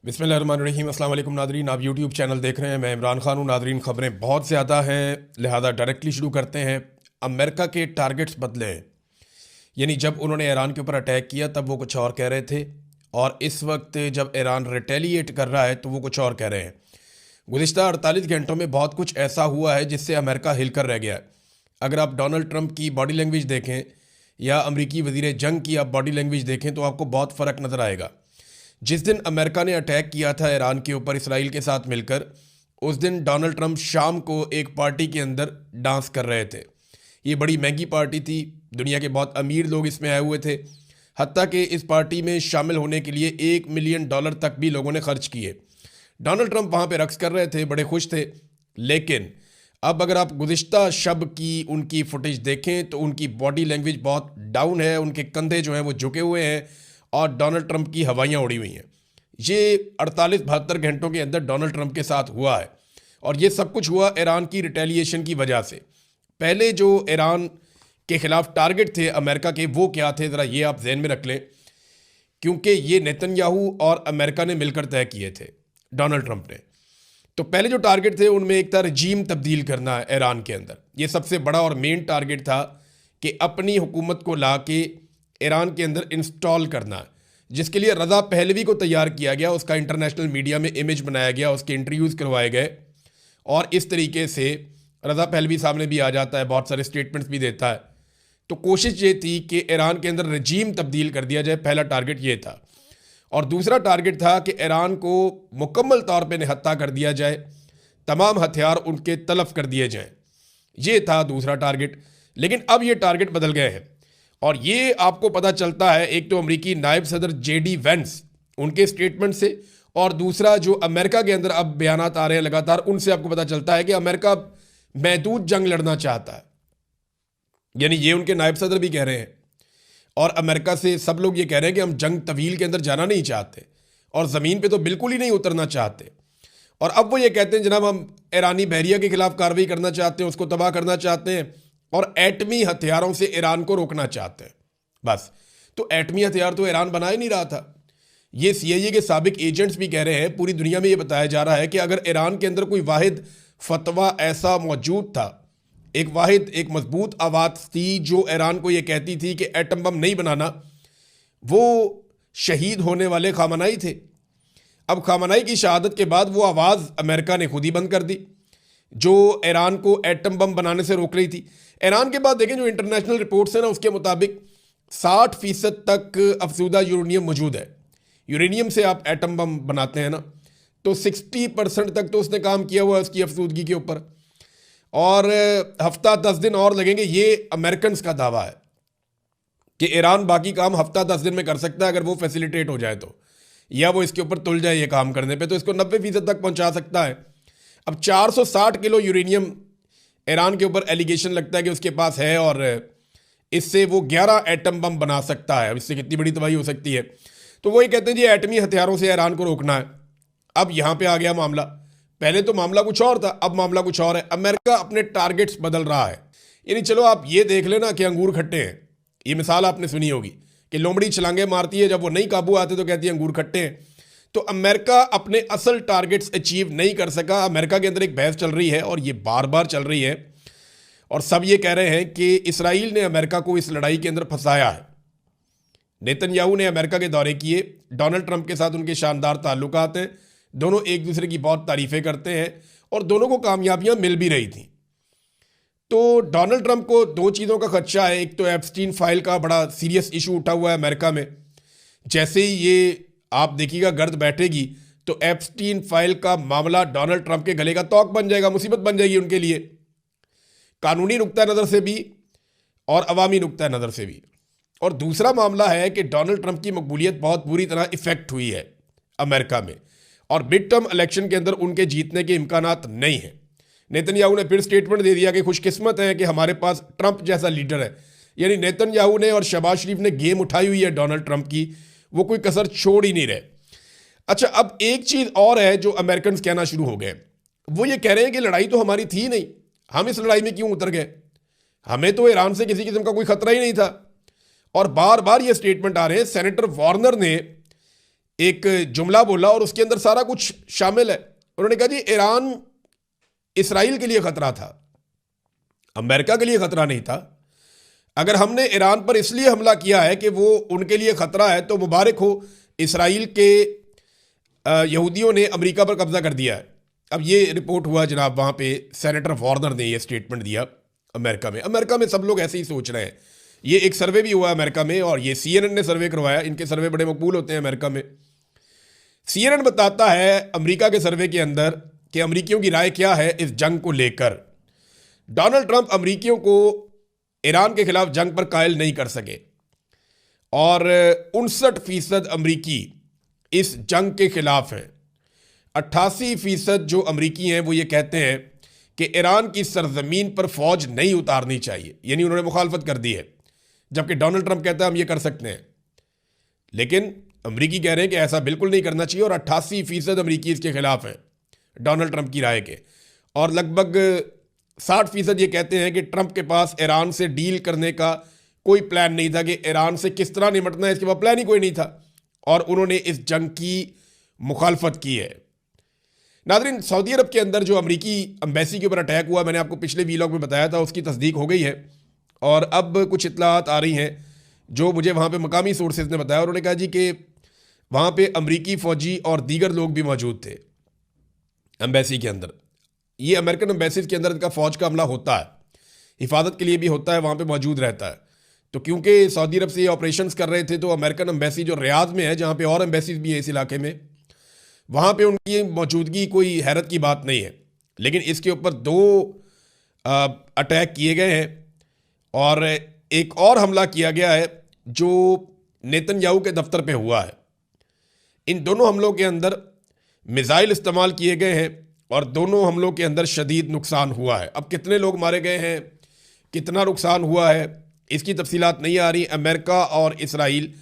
बिस्मिल्लाहिर्रहमानिर्रहीम। अस्सलाम वालेकुम नादरीन, आप यूट्यूब चैनल देख रहे हैं। मैं इमरान खान हूँ। नादरीन, खबरें बहुत ज़्यादा हैं, लिहाजा डायरेक्टली शुरू करते हैं। अमेरिका के टारगेट्स बदले हैं, यानी जब उन्होंने ईरान के ऊपर अटैक किया तब वो कुछ और कह रहे थे, और इस वक्त जब ईरान रिटेलिएट कर रहा है तो वो कुछ और कह रहे हैं। गुज़िश्ता 48 घंटों में बहुत कुछ ऐसा हुआ है जिससे अमेरिका हिलकर रह गया है। अगर आप डोनाल्ड ट्रंप की बॉडी लैंग्वेज देखें या अमरीकी वज़ीर जंग की आप बॉडी लैंग्वेज देखें तो आपको बहुत फ़र्क नज़र आएगा। जिस दिन अमेरिका ने अटैक किया था ईरान के ऊपर इसराइल के साथ मिलकर, उस दिन डोनाल्ड ट्रंप शाम को एक पार्टी के अंदर डांस कर रहे थे। ये बड़ी महंगी पार्टी थी, दुनिया के बहुत अमीर लोग इसमें आए हुए थे। हत्ता कि इस पार्टी में शामिल होने के लिए $1 मिलियन तक भी लोगों ने खर्च किए। डोनाल्ड ट्रंप वहाँ पे रक्स कर रहे थे, बड़े खुश थे। लेकिन अब अगर आप गुज़िश्ता शब की उनकी फुटेज देखें तो उनकी बॉडी लैंग्वेज बहुत डाउन है, उनके कंधे जो हैं वो झुके हुए हैं और डोनाल्ड ट्रंप की हवाइयाँ उड़ी हुई हैं। ये 48-72 घंटों के अंदर डोनाल्ड ट्रंप के साथ हुआ है, और ये सब कुछ हुआ ईरान की रिटेलिएशन की वजह से। पहले जो ईरान के खिलाफ टारगेट थे अमेरिका के, वो क्या थे ज़रा ये आप जहन में रख लें, क्योंकि ये नेतन्याहू और अमेरिका ने मिलकर तय किए थे, डोनाल्ड ट्रंप ने। तो पहले जो टारगेट थे उनमें एक था रजीम तब्दील करना है ईरान के अंदर। ये सबसे बड़ा और मेन टारगेट था कि अपनी हुकूमत को ला के ईरान के अंदर इंस्टॉल करना है, जिसके लिए रज़ा पहलवी को तैयार किया गया। उसका इंटरनेशनल मीडिया में इमेज बनाया गया, उसके इंटरव्यूज़ करवाए गए, और इस तरीके से रज़ा पहलवी सामने भी आ जाता है, बहुत सारे स्टेटमेंट्स भी देता है। तो कोशिश ये थी कि ईरान के अंदर रजीम तब्दील कर दिया जाए, पहला टारगेट ये था। और दूसरा टारगेट था कि ईरान को मुकम्मल तौर पे निहत्ता कर दिया जाए, तमाम हथियार उनके तलफ कर दिए जाएं। ये था दूसरा टारगेट। लेकिन अब ये टारगेट बदल गए हैं, और ये आपको पता चलता है एक तो अमेरिकी नायब सदर JD वेंस उनके स्टेटमेंट से, और दूसरा जो अमेरिका के अंदर अब बयानात आ रहे हैं लगातार, उनसे आपको पता चलता है कि अमेरिका महदूद जंग लड़ना चाहता है। यानी ये उनके नायब सदर भी कह रहे हैं, और अमेरिका से सब लोग ये कह रहे हैं कि हम जंग तवील के अंदर जाना नहीं चाहते, और ज़मीन पे तो बिल्कुल ही नहीं उतरना चाहते। और अब वो ये कहते हैं जनाब हम ईरानी बहरिया के खिलाफ कार्रवाई करना चाहते हैं, उसको तबाह करना चाहते हैं, और एटमी हथियारों से ईरान को रोकना चाहते हैं। बस, तो एटमी हथियार तो ईरान बना ही नहीं रहा था। ये CIA के साबिक एजेंट्स भी कह रहे हैं, पूरी दुनिया में ये बताया जा रहा है कि अगर ईरान के अंदर कोई वाहिद फतवा ऐसा मौजूद था, एक मजबूत आवाज़ थी जो ईरान को ये कहती थी कि एटम बम नहीं बनाना, वो शहीद होने वाले खामनाई थे। अब खामनाई की शहादत के बाद वो आवाज़ अमेरिका ने खुद ही बंद कर दी, जो ईरान को एटम बम बनाने से रोक रही थी। ईरान के बाद देखें जो इंटरनेशनल रिपोर्ट्स हैं ना, उसके मुताबिक 60% तक अफसूदा यूरेनियम मौजूद है। यूरेनियम से आप एटम बम बनाते हैं ना, तो 60% तक तो उसने काम किया हुआ है उसकी अफसूदगी के ऊपर, और हफ्ता 10 दिन और लगेंगे। ये अमेरिकन का दावा है कि ईरान बाकी काम हफ्ता 10 दिन में कर सकता है अगर वो फैसिलिटेट हो जाए तो, या वो इसके ऊपर तुल जाए ये काम करने पे, तो इसको 90% तक पहुंचा सकता है। अब 460 किलो यूरेनियम ईरान के ऊपर एलिगेशन लगता है कि उसके पास है, और इससे वो 11 एटम बम बना सकता है। अब इससे कितनी बड़ी तबाही हो सकती है। तो वो ये कहते हैं जी एटमी हथियारों से ईरान को रोकना है। अब यहाँ पे आ गया मामला, पहले तो मामला कुछ और था, अब मामला कुछ और है। अमेरिका अपने टारगेट्स बदल रहा है। यानी चलो आप ये देख लेना कि अंगूर खट्टे हैं, ये मिसाल आपने सुनी होगी कि लोमड़ी छलांगे मारती है, जब वो नहीं काबू आते तो कहती है अंगूर खट्टे हैं। तो अमेरिका अपने असल टारगेट्स अचीव नहीं कर सका। अमेरिका के अंदर एक बहस चल रही है, और ये बार बार चल रही है, और सब ये कह रहे हैं कि इसराइल ने अमेरिका को इस लड़ाई के अंदर फंसाया है। नेतन्याहू ने अमेरिका के दौरे किए, डोनाल्ड ट्रंप के साथ उनके शानदार ताल्लुकात हैं, दोनों एक दूसरे की बहुत तारीफें करते हैं, और दोनों को कामयाबियां मिल भी रही थी। तो डोनाल्ड ट्रंप को दो चीज़ों का खदशा है। एक तो एप्स्टीन फाइल का बड़ा सीरियस इशू उठा हुआ है अमेरिका में। जैसे ही ये आप देखिएगा गर्द बैठेगी तो एप्स्टीन फाइल का मामला डोनाल्ड ट्रंप के गले का तौक बन जाएगा, मुसीबत बन जाएगी उनके लिए, कानूनी नुक्ता नज़र से भी और अवामी नुक्ता नज़र से भी। और दूसरा मामला है कि डोनाल्ड ट्रंप की मकबूलियत बहुत बुरी तरह इफेक्ट हुई है अमेरिका में, और मिड टर्म इलेक्शन के अंदर उनके जीतने के इम्कानात नहीं हैं। नेतन्याहू ने फिर स्टेटमेंट दे दिया कि खुशकिस्मत है कि हमारे पास ट्रंप जैसा लीडर है। यानी नेतन्याहू ने और शहबाज शरीफ ने गेम उठाई हुई है डोनाल्ड ट्रंप की, वो कोई कसर छोड़ ही नहीं रहे। अच्छा, अब एक चीज़ और है जो अमेरिकन कहना शुरू हो गए, वो ये कह रहे हैं कि लड़ाई तो हमारी थी नहीं, हम इस लड़ाई में क्यों उतर गए, हमें तो ईरान से किसी किस्म का कोई खतरा ही नहीं था। और बार बार ये स्टेटमेंट आ रहे हैं। सेनेटर वार्नर ने एक जुमला बोला और उसके अंदर सारा कुछ शामिल है। उन्होंने कहा जी ईरान इसराइल के लिए खतरा था, अमेरिका के लिए खतरा नहीं था। अगर हमने ईरान पर इसलिए हमला किया है कि वो उनके लिए खतरा है, तो मुबारक हो, इसराइल के यहूदियों ने अमेरिका पर कब्जा कर दिया है। अब ये रिपोर्ट हुआ जनाब, वहाँ पे सेनेटर वार्नर ने ये स्टेटमेंट दिया अमेरिका में। अमेरिका में सब लोग ऐसे ही सोच रहे हैं। ये एक सर्वे भी हुआ अमेरिका में, और ये CNN ने सर्वे करवाया। इनके सर्वे बड़े मकबूल होते हैं अमेरिका में। CNN बताता है अमेरिका के सर्वे के अंदर कि अमेरिकियों की राय क्या है इस जंग को लेकर। डोनाल्ड ट्रंप अमेरिकियों को ईरान के खिलाफ जंग पर कायल नहीं कर सके, और 59% अमरीकी इस जंग के खिलाफ हैं। 88% जो अमरीकी हैं वो ये कहते हैं कि ईरान की सरजमीन पर फौज नहीं उतारनी चाहिए, यानी उन्होंने मुखालफत कर दी है। जबकि डोनाल्ड ट्रंप कहता है हम ये कर सकते हैं, लेकिन अमरीकी कह रहे हैं कि ऐसा बिल्कुल नहीं करना चाहिए, और 88% अमरीकी इसके खिलाफ हैं डोनाल्ड ट्रंप की राय के। और लगभग 60% ये कहते हैं कि ट्रंप के पास ईरान से डील करने का कोई प्लान नहीं था, कि ईरान से किस तरह निपटना है इसके पास प्लान ही कोई नहीं था, और उन्होंने इस जंग की मुखालफत की है। नाज़रीन, सऊदी अरब के अंदर जो अमरीकी एम्बेसी के ऊपर अटैक हुआ, मैंने आपको पिछले वीलॉग में बताया था, उसकी तस्दीक हो गई है। और अब कुछ इत्तलात आ रही हैं जो मुझे वहाँ पे मकामी सोर्सेज ने बताया। उन्होंने कहा जी कि वहाँ पे अमरीकी फ़ौजी और दीगर लोग भी मौजूद थे एम्बेसी के अंदर। ये अमेरिकन एम्बेसीज के अंदर इनका फ़ौज का हमला होता है, हिफाजत के लिए भी होता है, वहाँ पे मौजूद रहता है। तो क्योंकि सऊदी अरब से ये ऑपरेशंस कर रहे थे, तो अमेरिकन एम्बेसी जो रियाद में है, जहाँ पे और एम्बेसीज भी है इस इलाके में, वहाँ पे उनकी मौजूदगी कोई हैरत की बात नहीं है। लेकिन इसके ऊपर 2 अटैक किए गए हैं, और एक और हमला किया गया है जो नेतन्याहू के दफ्तर पे हुआ है। इन दोनों हमलों के अंदर मिसाइल इस्तेमाल किए गए हैं, और दोनों हमलों के अंदर शदीद नुकसान हुआ है। अब कितने लोग मारे गए हैं, कितना नुकसान हुआ है, इसकी तफसीलात नहीं आ रही। अमेरिका और इसराइल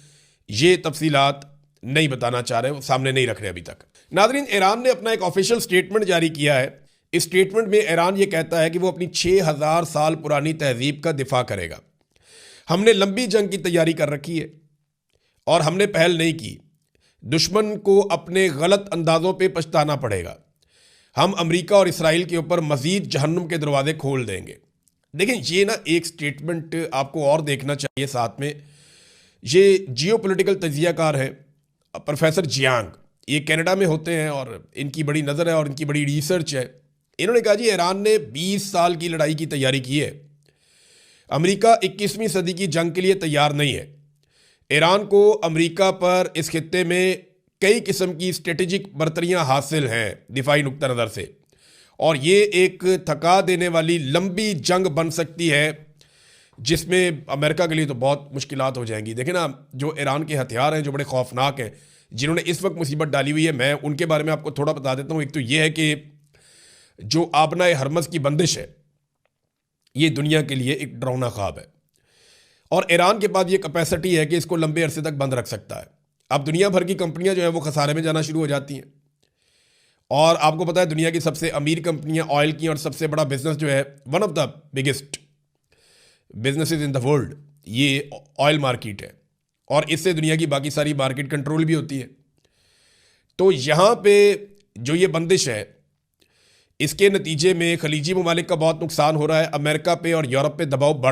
ये तफसीलात नहीं बताना चाह रहे, वो सामने नहीं रख रहे अभी तक। नाज़रीन, ईरान ने अपना एक ऑफिशियल स्टेटमेंट जारी किया है। इस स्टेटमेंट में ईरान ये कहता है कि वो अपनी 6000 साल पुरानी तहजीब का दिफा करेगा। हमने लंबी जंग की तैयारी कर रखी है, और हमने पहल नहीं की। दुश्मन को अपने गलत अंदाजों पे पछताना पड़ेगा। हम अमेरिका और इसराइल के ऊपर मजीद जहन्नुम के दरवाजे खोल देंगे। देखें, ये ना एक स्टेटमेंट आपको और देखना चाहिए साथ में। ये जियोपॉलिटिकल तजियाकार है प्रोफेसर जियांग, ये कनाडा में होते हैं, और इनकी बड़ी नज़र है और इनकी बड़ी रिसर्च है। इन्होंने कहा जी ईरान ने 20 साल की लड़ाई की तैयारी की है। अमेरिका 21वीं सदी की जंग के लिए तैयार नहीं है। ईरान को अमेरिका पर इस खित्ते में कई किस्म की स्ट्रेटेजिक बर्तरियां हासिल हैं दिफाई नुक्ता नज़र से, और ये एक थका देने वाली लंबी जंग बन सकती है, जिसमें अमेरिका के लिए तो बहुत मुश्किलात हो जाएंगी। देखें ना, जो ईरान के हथियार हैं जो बड़े खौफनाक हैं, जिन्होंने इस वक्त मुसीबत डाली हुई है, मैं उनके बारे में आपको थोड़ा बता देता हूँ। एक तो ये है कि जो आबना हरमज़ की बंदिश है, ये दुनिया के लिए एक डरावना ख्वाब है, और ईरान के पास ये कैपेसिटी है कि इसको लंबे अरसे तक बंद रख सकता है। अब दुनिया भर की कंपनियां जो है वो खसारे में जाना शुरू हो जाती हैं, और आपको पता है दुनिया की सबसे अमीर कंपनियां ऑयल की, और सबसे बड़ा बिजनेस जो है, one of the biggest businesses in the world, ये ऑयल मार्केट है, और इससे दुनिया की बाकी सारी मार्केट कंट्रोल भी होती है। तो यहाँ पे जो ये बंदिश है, इसके नतीजे में खलीजी ममालिक का बहुत नुकसान हो रहा है, अमेरिका पे और यूरोप पे दबाव बढ़